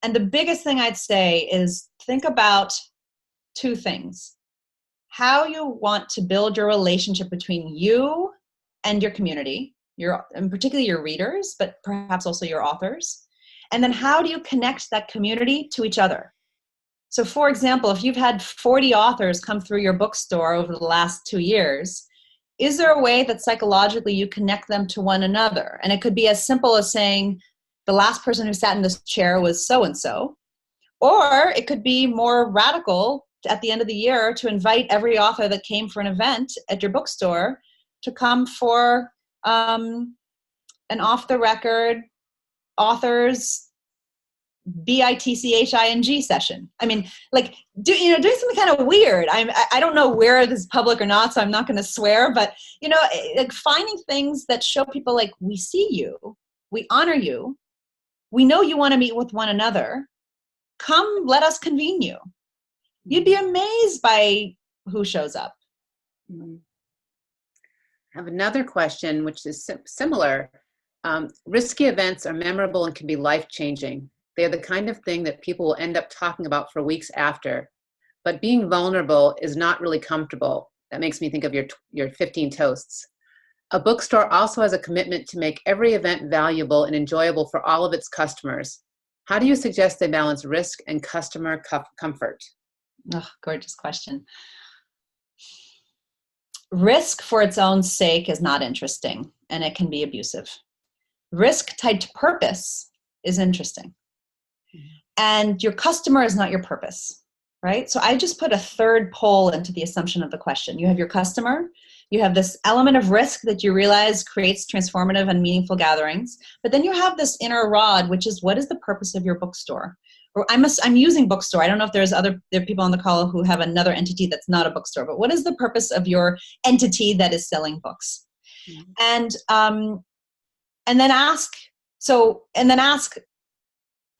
the biggest thing I'd say is think about 2 things. How you want to build your relationship between you and your community, and particularly your readers, but perhaps also your authors. And then how do you connect that community to each other? So for example, if you've had 40 authors come through your bookstore over the last 2 years, is there a way that psychologically you connect them to one another? And it could be as simple as saying, the last person who sat in this chair was so-and-so. Or it could be more radical at the end of the year to invite every author that came for an event at your bookstore to come for an off-the-record authors BITCHING session. I mean, like doing something kind of weird. I don't know where this is public or not, so I'm not going to swear. But like finding things that show people like we see you, we honor you, we know you want to meet with one another. Come, let us convene you. You'd be amazed by who shows up. I have another question, which is similar. Risky events are memorable and can be life-changing. They are the kind of thing that people will end up talking about for weeks after. But being vulnerable is not really comfortable. That makes me think of your 15 toasts. A bookstore also has a commitment to make every event valuable and enjoyable for all of its customers. How do you suggest they balance risk and customer comfort? Oh, gorgeous question. Risk for its own sake is not interesting, and it can be abusive. Risk tied to purpose is interesting. And your customer is not your purpose, right? So I just put a third pole into the assumption of the question. You have your customer, you have this element of risk that you realize creates transformative and meaningful gatherings, but then you have this inner rod, which is what is the purpose of your bookstore? Or I'm using bookstore. I don't know if there are people on the call who have another entity that's not a bookstore, but what is the purpose of your entity that is selling books? And then ask,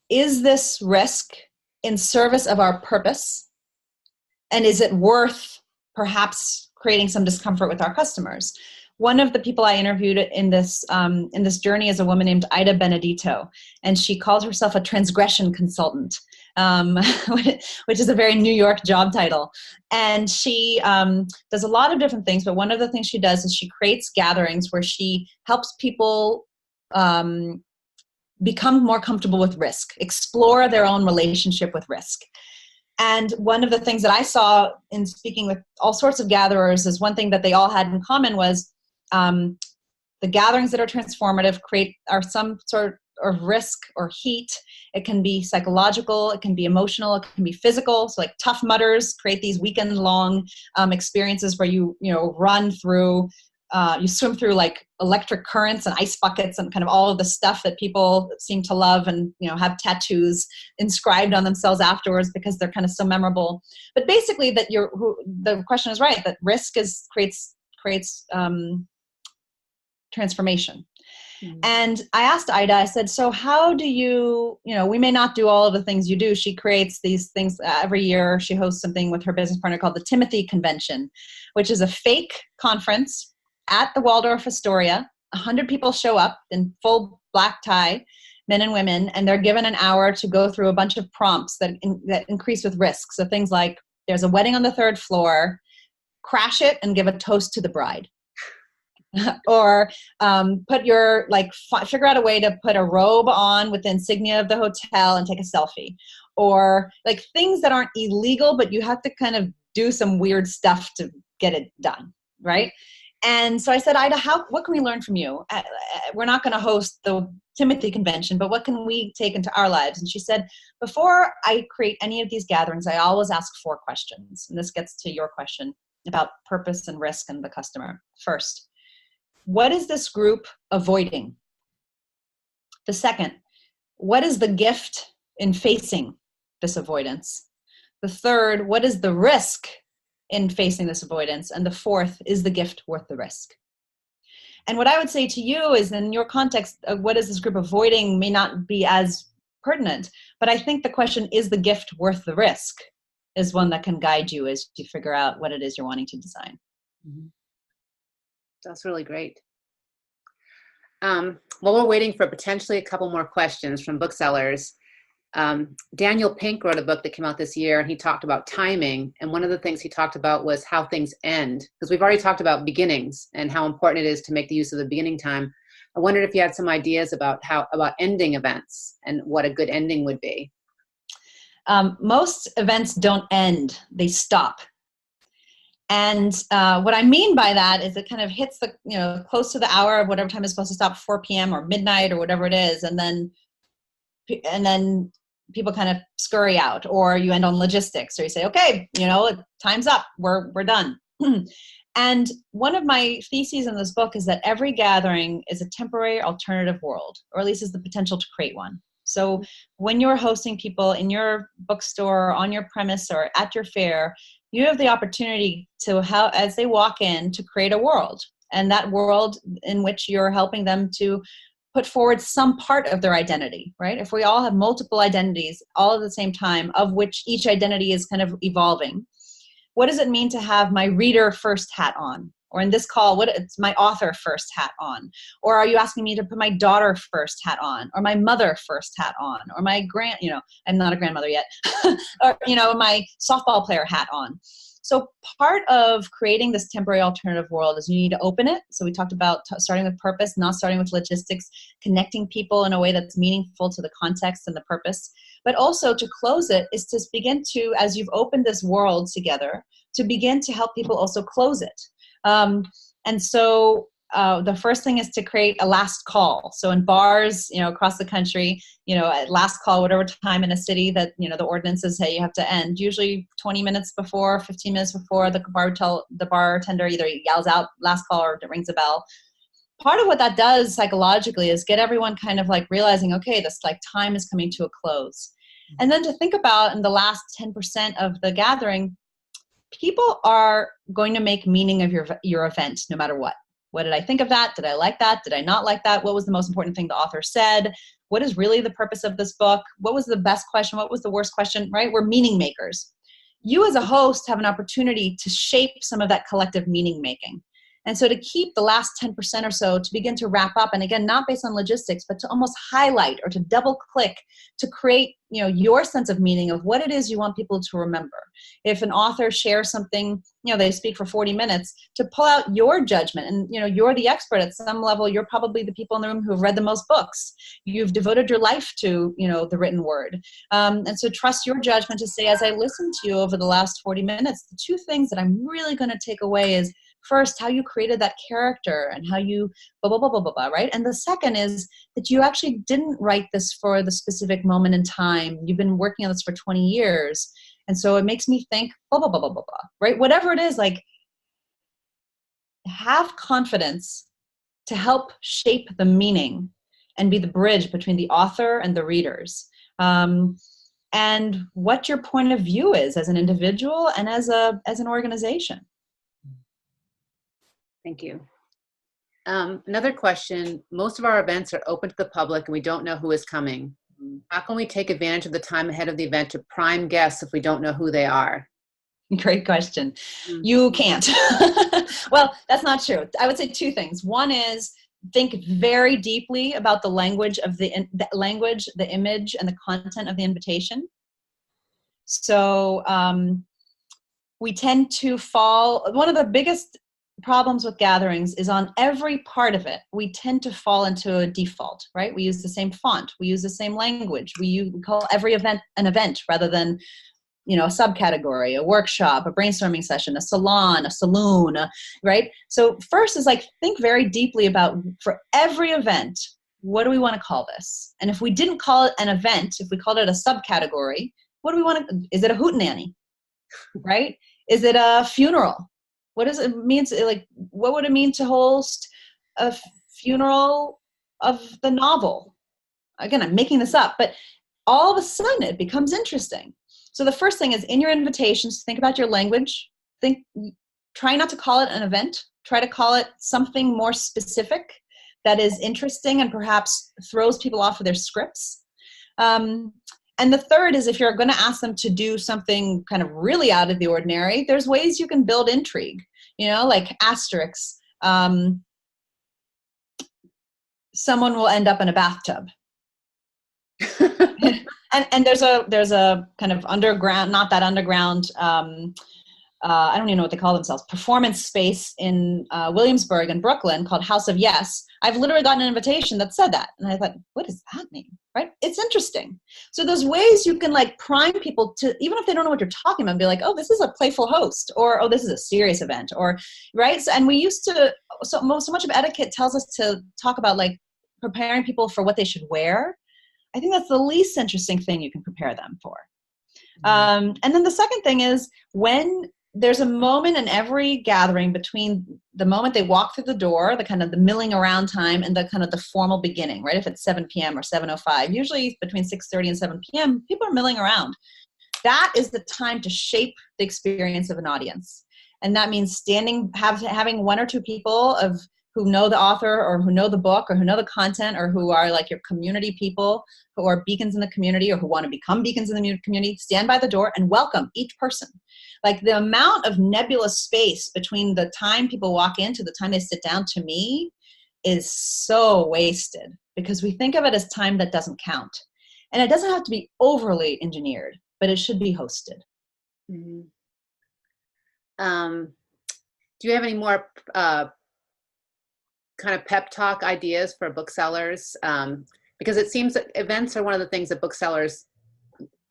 is this risk in service of our purpose? And is it worth perhaps creating some discomfort with our customers? One of the people I interviewed in this journey is a woman named Ida Benedito, and she calls herself a transgression consultant, which is a very New York job title. And she does a lot of different things, but one of the things she does is she creates gatherings where she helps people become more comfortable with risk, explore their own relationship with risk. And one of the things that I saw in speaking with all sorts of gatherers is one thing that they all had in common was the gatherings that are transformative are some sort of risk or heat. It can be psychological, it can be emotional, it can be physical. So like Tough Mudders create these weekend-long experiences where you run through you swim through like electric currents and ice buckets and kind of all of the stuff that people seem to love and, have tattoos inscribed on themselves afterwards because they're kind of so memorable. But basically that the question is right, that risk creates transformation. Mm-hmm. And I asked Ida, I said, so how do you, we may not do all of the things you do. She creates these things every year. She hosts something with her business partner called the Timothy Convention, which is a fake conference at the Waldorf Astoria. 100 people show up in full black tie, men and women, and they're given an hour to go through a bunch of prompts that increase with risk. So things like, there's a wedding on the 3rd floor, crash it and give a toast to the bride. Or figure out a way to put a robe on with the insignia of the hotel and take a selfie. Or like things that aren't illegal, but you have to kind of do some weird stuff to get it done, right? And so I said, Ida, what can we learn from you? We're not going to host the Timothy Convention, but what can we take into our lives? And she said, before I create any of these gatherings, I always ask 4 questions. And this gets to your question about purpose and risk and the customer. First, what is this group avoiding? The second, what is the gift in facing this avoidance? The third, what is the risk in facing this avoidance? And the fourth, is the gift worth the risk? And what I would say to you is, in your context of what is this group avoiding may not be as pertinent, but I think the question, is the gift worth the risk, is one that can guide you as you figure out what it is you're wanting to design. Mm-hmm. That's really great. While we're waiting for potentially a couple more questions from booksellers, Daniel Pink wrote a book that came out this year, and he talked about timing. And one of the things he talked about was how things end, because we've already talked about beginnings and how important it is to make the use of the beginning time. I wondered if you had some ideas about ending events and what a good ending would be. Most events don't end, they stop. And what I mean by that is it kind of hits the, close to the hour of whatever time is supposed to stop, 4 p.m. or midnight or whatever it is. And then people kind of scurry out, or you end on logistics, or you say, okay, time's up, we're done. And one of my theses in this book is that every gathering is a temporary alternative world, or at least is the potential to create one. So when you're hosting people in your bookstore, on your premise, or at your fair, you have the opportunity to, as they walk in, to create a world. And that world in which you're helping them to put forward some part of their identity, right? If we all have multiple identities all at the same time, of which each identity is kind of evolving, what does it mean to have my reader first hat on? Or in this call, it's my author first hat on? Or are you asking me to put my daughter first hat on? Or my mother first hat on? Or my I'm not a grandmother yet. Or, my softball player hat on. So part of creating this temporary alternative world is you need to open it. So we talked about starting with purpose, not starting with logistics, connecting people in a way that's meaningful to the context and the purpose. But also to close it is to begin to, as you've opened this world together, to begin to help people also close it. And so the first thing is to create a last call. So in bars, across the country, at last call, whatever time in a city that, the ordinances say you have to end, usually 20 minutes before, 15 minutes before, the bartender either yells out last call or rings a bell. Part of what that does psychologically is get everyone kind of like realizing, okay, this time is coming to a close. And then to think about in the last 10% of the gathering, people are going to make meaning of your event no matter what. What did I think of that? Did I like that? Did I not like that? What was the most important thing the author said? What is really the purpose of this book? What was the best question? What was the worst question, right? We're meaning makers. You as a host have an opportunity to shape some of that collective meaning making. And so to keep the last 10% or so, to begin to wrap up, and again, not based on logistics, but to almost highlight or to double click to create, your sense of meaning of what it is you want people to remember. If an author shares something, they speak for 40 minutes, to pull out your judgment. And, you're the expert at some level. You're probably the people in the room who've read the most books. You've devoted your life to, the written word. And so trust your judgment to say, as I listened to you over the last 40 minutes, the 2 things that I'm really going to take away is, first, how you created that character and how you blah, blah, blah, blah, blah, blah, right? And the second is that you actually didn't write this for the specific moment in time. You've been working on this for 20 years. And so it makes me think blah, blah, blah, blah, blah, blah, right? Whatever it is, have confidence to help shape the meaning and be the bridge between the author and the readers. And what your point of view is as an individual and as an organization. Thank you. Another question, most of our events are open to the public and we don't know who is coming. How can we take advantage of the time ahead of the event to prime guests if we don't know who they are? Great question. You can't. Well, that's not true. I would say two things. One is think very deeply about the language of the language, the image, and the content of the invitation. So we tend to fall. One of the biggest problems with gatherings is on every part of it, we tend to fall into a default, right? We use the same font. We use the same language. We call every event an event rather than, a subcategory, a workshop, a brainstorming session, a salon, a saloon, right? So first is think very deeply about, for every event, what do we want to call this? And if we didn't call it an event, if we called it a subcategory, what do we want to, is it a hootenanny, right? Is it a funeral? What does it mean? What would it mean to host a funeral of the novel? Again, I'm making this up, but all of a sudden it becomes interesting. So the first thing is in your invitations, think about your language. Try not to call it an event. Try to call it something more specific that is interesting and perhaps throws people off of their scripts. And the third is if you're going to ask them to do something kind of really out of the ordinary, there's ways you can build intrigue, like asterisks. Someone will end up in a bathtub. And there's a kind of underground, not that underground, I don't even know what they call themselves, performance space in Williamsburg and Brooklyn called House of Yes. I've literally gotten an invitation that said that. And I thought, what does that mean? Right? It's interesting. So there's ways you can prime people to, even if they don't know what you're talking about, be like, oh, this is a playful host, or, oh, this is a serious event, or, right? So, and we used to, so much of etiquette tells us to talk about preparing people for what they should wear. I think that's the least interesting thing you can prepare them for. And then the second thing is when there's a moment in every gathering between the moment they walk through the door, the kind of the milling around time, and the kind of the formal beginning, right? If it's 7 p.m. or 7:05, usually between 6:30 and 7 p.m., people are milling around. That is the time to shape the experience of an audience. And that means having one or two people who know the author or who know the book or who know the content or who are your community people who are beacons in the community or who want to become beacons in the community, stand by the door and welcome each person. The amount of nebulous space between the time people walk in to the time they sit down, to me, is so wasted because we think of it as time that doesn't count. And it doesn't have to be overly engineered, but it should be hosted. Mm-hmm. Do you have any more kind of pep talk ideas for booksellers? Because it seems that events are one of the things that booksellers,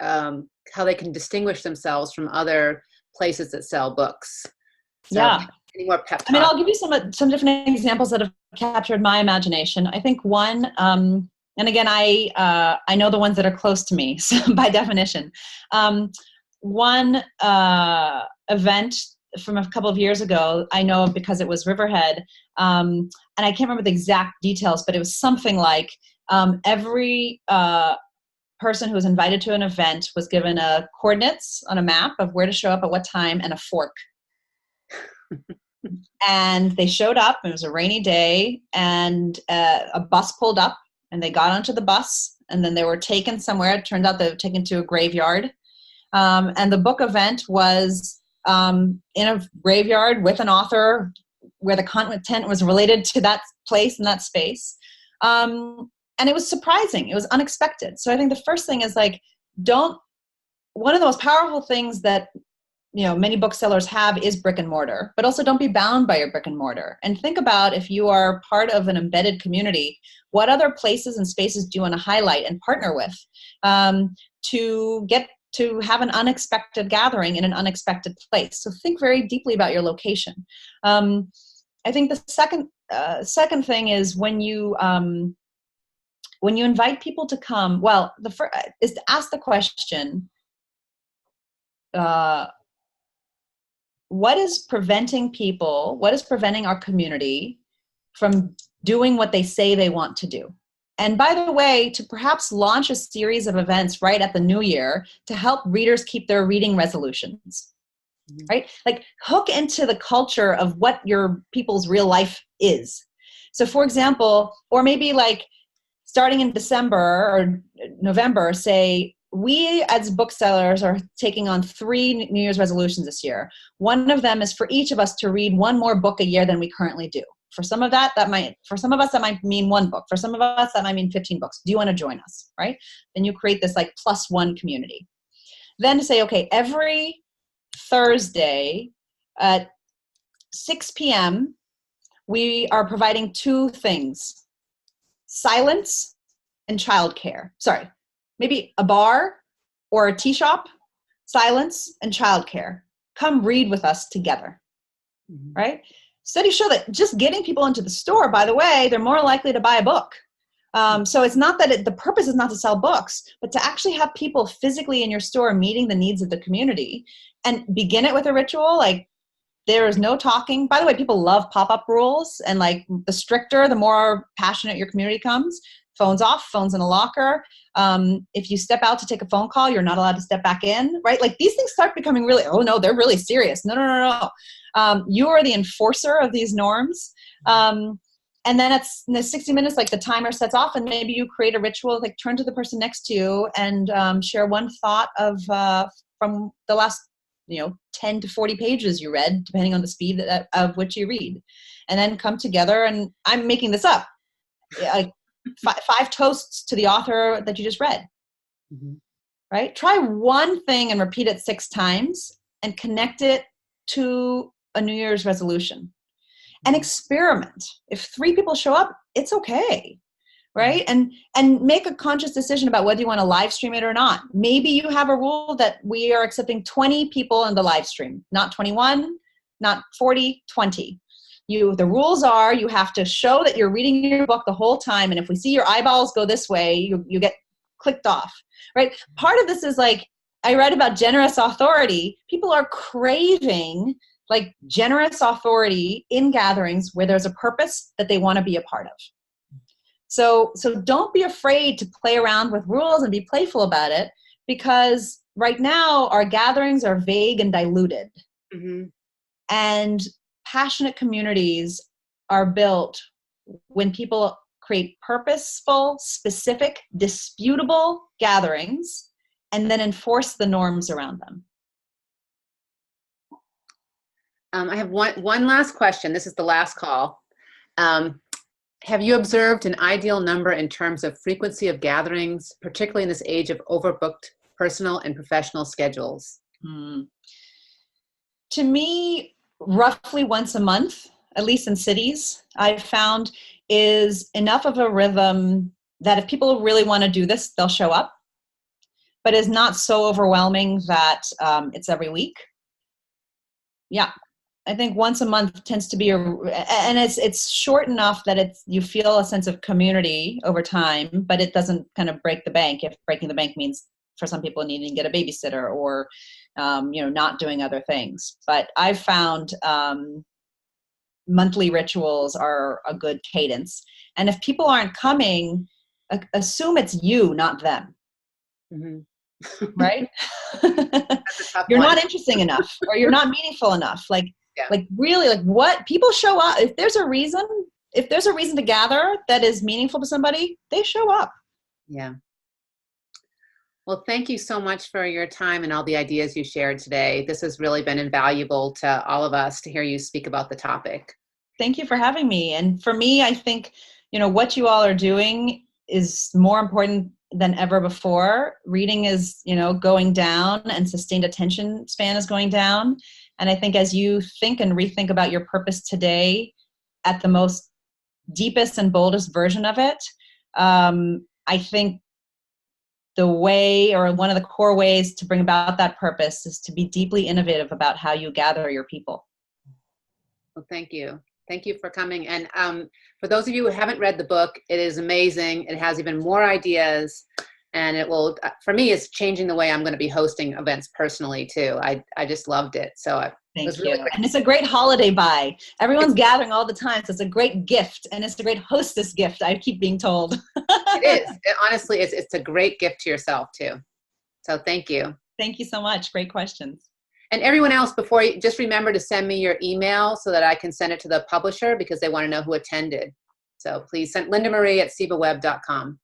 how they can distinguish themselves from other places that sell books. So, yeah. Any more pep talk? I mean, I'll give you some different examples that have captured my imagination. I think one, and again, I know the ones that are close to me, so by definition. One event from a couple of years ago, I know because it was Riverhead, and I can't remember the exact details, but it was something like every person who was invited to an event was given coordinates on a map of where to show up at what time and a fork. And they showed up. It was a rainy day, and a bus pulled up, and they got onto the bus, and then they were taken somewhere. It turned out they were taken to a graveyard. And the book event was in a graveyard with an author where the content was related to that place and that space. And it was surprising. It was unexpected. So I think the first thing is one of the most powerful things that many booksellers have is brick and mortar, but also don't be bound by your brick and mortar. And think about, if you are part of an embedded community, what other places and spaces do you want to highlight and partner with to get to have an unexpected gathering in an unexpected place? So think very deeply about your location. I think the second thing is when you invite people to come, well, the first is to ask the question, what is preventing people, what is preventing our community from doing what they say they want to do? And by the way, to perhaps launch a series of events right at the new year to help readers keep their reading resolutions, right? Like hook into the culture of what your people's real life is. So for example, or maybe like starting in December or November, say, we as booksellers are taking on 3 New Year's resolutions this year. One of them is for each of us to read 1 more book a year than we currently do. For some of us, that might mean 1 book. For some of us, that might mean 15 books. Do you want to join us, right? Then you create this like +1 community. Then to say, okay, every Thursday at 6 p.m., we are providing 2 things: silence and childcare. Sorry, maybe a bar or a tea shop, silence and childcare. Come read with us together, right? Studies show that just getting people into the store, by the way, they're more likely to buy a book. So it's not that the purpose is not to sell books, but to actually have people physically in your store meeting the needs of the community, and begin it with a ritual. Like, there is no talking. By the way, people love pop-up rules, and like the stricter, the more passionate your community comes. Phones off, phones in a locker. If you step out to take a phone call, you're not allowed to step back in, right? Like these things start becoming really, oh no, they're really serious. No. You are the enforcer of these norms. And then it's in the 60 minutes, like the timer sets off, and maybe you create a ritual, like turn to the person next to you and share one thought of from the last 10 to 40 pages you read, depending on the speed of which you read, and then come together. And I'm making this up, like 5 toasts to the author that you just read, right? Try one thing and repeat it 6 times and connect it to a New Year's resolution, and experiment. If 3 people show up, it's okay. Right? And make a conscious decision about whether you want to live stream it or not. Maybe you have a rule that we are accepting 20 people in the live stream, not 21, not 40, 20. The rules are you have to show that you're reading your book the whole time, and if we see your eyeballs go this way, you get clicked off, right? Part of this is like, I read about generous authority. People are craving like generous authority in gatherings where there's a purpose that they want to be a part of. So don't be afraid to play around with rules and be playful about it, because right now our gatherings are vague and diluted. And passionate communities are built when people create purposeful, specific, disputable gatherings and then enforce the norms around them. I have one last question. This is the last call. Have you observed an ideal number in terms of frequency of gatherings, particularly in this age of overbooked personal and professional schedules? To me, roughly once a month, at least in cities, I've found is enough of a rhythm that if people really want to do this, they'll show up, but is not so overwhelming that it's every week. Yeah. I think once a month tends to be and it's short enough that you feel a sense of community over time, but it doesn't kind of break the bank. If breaking the bank means for some people needing to get a babysitter or, not doing other things. But I've found monthly rituals are a good cadence. And if people aren't coming, assume it's you, not them. Right? You're not interesting enough, or you're not meaningful enough. Like really, like what people show up. If there's a reason to gather that is meaningful to somebody, they show up. Yeah. Well, thank you so much for your time and all the ideas you shared today. This has really been invaluable to all of us to hear you speak about the topic. Thank you for having me. And for me, I think, what you all are doing is more important than ever before. Reading is, going down, and sustained attention span is going down. And I think as you think and rethink about your purpose today at the most deepest and boldest version of it, I think the way, or one of the core ways to bring about that purpose, is to be deeply innovative about how you gather your people. Well, thank you. Thank you for coming. And for those of you who haven't read the book, it is amazing. It has even more ideas. And it will, for me, it's changing the way I'm going to be hosting events personally too. I just loved it. So it Thank was really you. great. And it's a great holiday buy. Everyone's gathering all the time, so it's a great gift, and it's a great hostess gift, I keep being told. It is. Honestly, it's a great gift to yourself too. So thank you. Thank you so much. Great questions. And everyone else, before you, just remember to send me your email so that I can send it to the publisher because they want to know who attended. So please send Linda Marie at sebaweb.com.